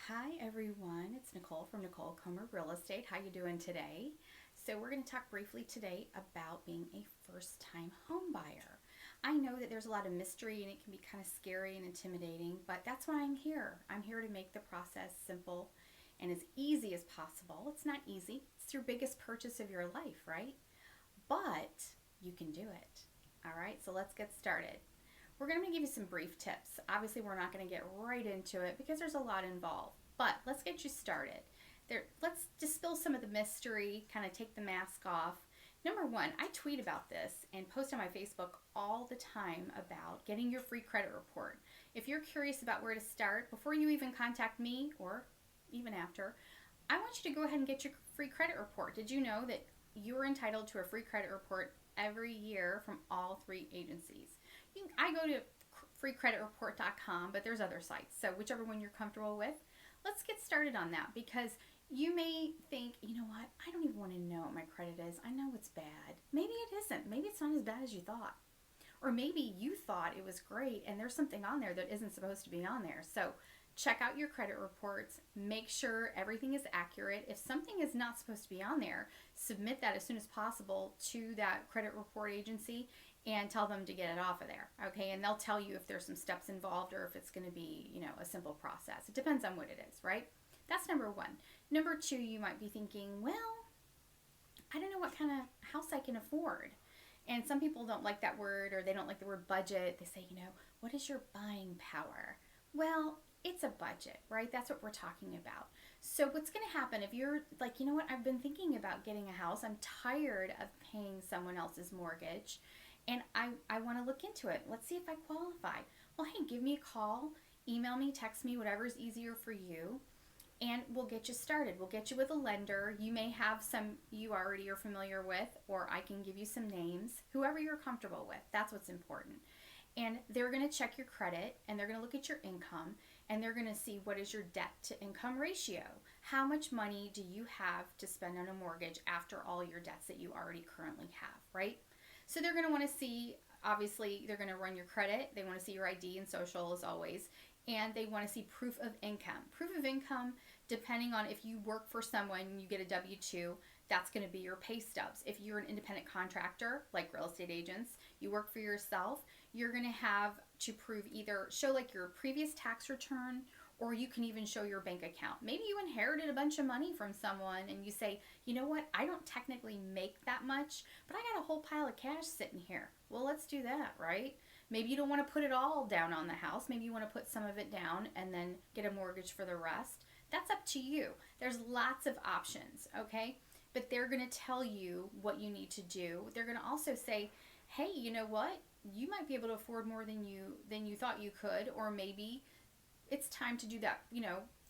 Hi everyone, it's Nicole from Nicole Comer Real Estate. How you doing today? So we're going to talk briefly today about being a first-time home buyer. I know that there's a lot of mystery and it can be kind of scary and intimidating, but that's why I'm here. I'm here to make the process simple and as easy as possible. It's not easy. It's your biggest purchase of your life, right? But you can do it. All right, so let's get started. We're going to give you some brief tips. Obviously, we're not going to get right into it because there's a lot involved, but let's get you started. Let's dispel some of the mystery, kind of take the mask off. Number one, I tweet about this and post on my Facebook all the time about getting your free credit report. If you're curious about where to start, before you even contact me or even after, I want you to go ahead and get your free credit report. Did you know that you're entitled to a free credit report every year from all three agencies? I go to freecreditreport.com, but there's other sites. So whichever one you're comfortable with, let's get started on that because you may think, you know what, I don't even want to know what my credit is. I know it's bad. Maybe it isn't. Maybe it's not as bad as you thought. Or maybe you thought it was great and there's something on there that isn't supposed to be on there. So check out your credit reports, make sure everything is accurate. If something is not supposed to be on there, submit that as soon as possible to that credit report agency and tell them to get it off of there. Okay, and they'll tell you if there's some steps involved or if it's going to be, a simple process. It depends on what it is, right? That's number one. Number two, you might be thinking, well, I don't know what kind of house I can afford. And some people don't like that word or they don't like the word budget. They say, what is your buying power? Well, it's a budget, right? That's what we're talking about. So what's going to happen if you're like, you know what, I've been thinking about getting a house. I'm tired of paying someone else's mortgage and I want to look into it. Let's see if I qualify. Well, hey, give me a call, email me, text me, whatever's easier for you, and we'll get you started. We'll get you with a lender. You may have some you already are familiar with, or I can give you some names, whoever you're comfortable with. That's what's important. And they're going to check your credit and they're going to look at your income and they're going to see what is your debt to income ratio. How much money do you have to spend on a mortgage after all your debts that you already currently have, right? So they're going to want to see, obviously, they're going to run your credit. They want to see your ID and social as always. And they want to see proof of income. Proof of income, depending on if you work for someone, you get a W-2, that's going to be your pay stubs. If you're an independent contractor, like real estate agents, you work for yourself, you're going to have to prove either show like your previous tax return or you can even show your bank account. Maybe you inherited a bunch of money from someone and you say, you know what, I don't technically make that much, but I got a whole pile of cash sitting here. Well, let's do that, right? Maybe you don't want to put it all down on the house. Maybe you want to put some of it down and then get a mortgage for the rest. That's up to you. There's lots of options, okay? But they're going to tell you what you need to do. They're going to also say, hey, you know what? You might be able to afford more than you thought you could, or maybe it's time to do that,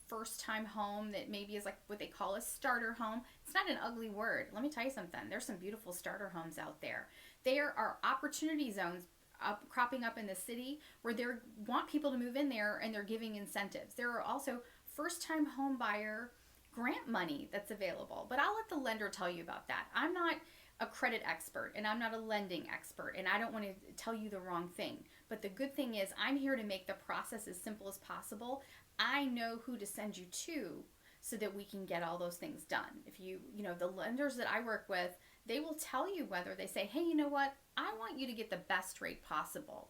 first time home that maybe is like what they call a starter home. It's not an ugly word. Let me tell you something. There's some beautiful starter homes out there. There are opportunity zones cropping up in the city where they want people to move in there and they're giving incentives. There are also first time home buyer grant money that's available, but I'll let the lender tell you about that. I'm not a credit expert and I'm not a lending expert and I don't want to tell you the wrong thing. But the good thing is I'm here to make the process as simple as possible. I know who to send you to so that we can get all those things done. If the lenders that I work with, they will tell you whether they say, hey, you know what? I want you to get the best rate possible.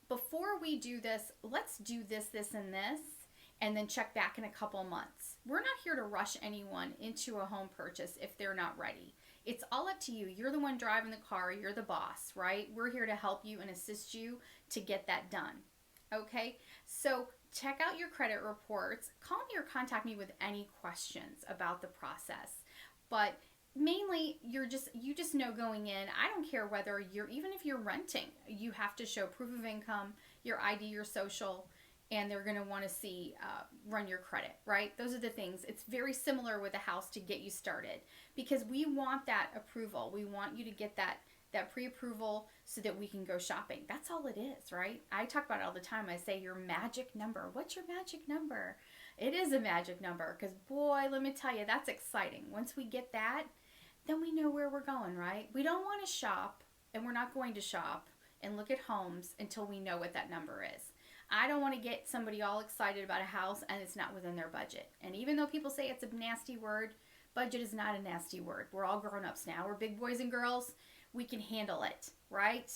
Before we do this, let's do this, and this, and then check back in a couple months. We're not here to rush anyone into a home purchase if they're not ready. It's all up to you. You're the one driving the car. You're the boss, right? We're here to help you and assist you to get that done. Okay? So check out your credit reports. Call me or contact me with any questions about the process. But mainly you just know going in, I don't care whether even if you're renting, you have to show proof of income, your ID, your social, and they're going to want to see run your credit, right? Those are the things. It's very similar with a house to get you started because we want that approval. We want you to get that pre-approval so that we can go shopping. That's all it is, right? I talk about it all the time. I say your magic number. What's your magic number? It is a magic number because boy, let me tell you, that's exciting. Once we get that, then we know where we're going, right? We don't want to shop and we're not going to shop and look at homes until we know what that number is. I don't want to get somebody all excited about a house and it's not within their budget. And even though people say it's a nasty word, budget is not a nasty word. We're all grown ups now. We're big boys and girls. We can handle it, right?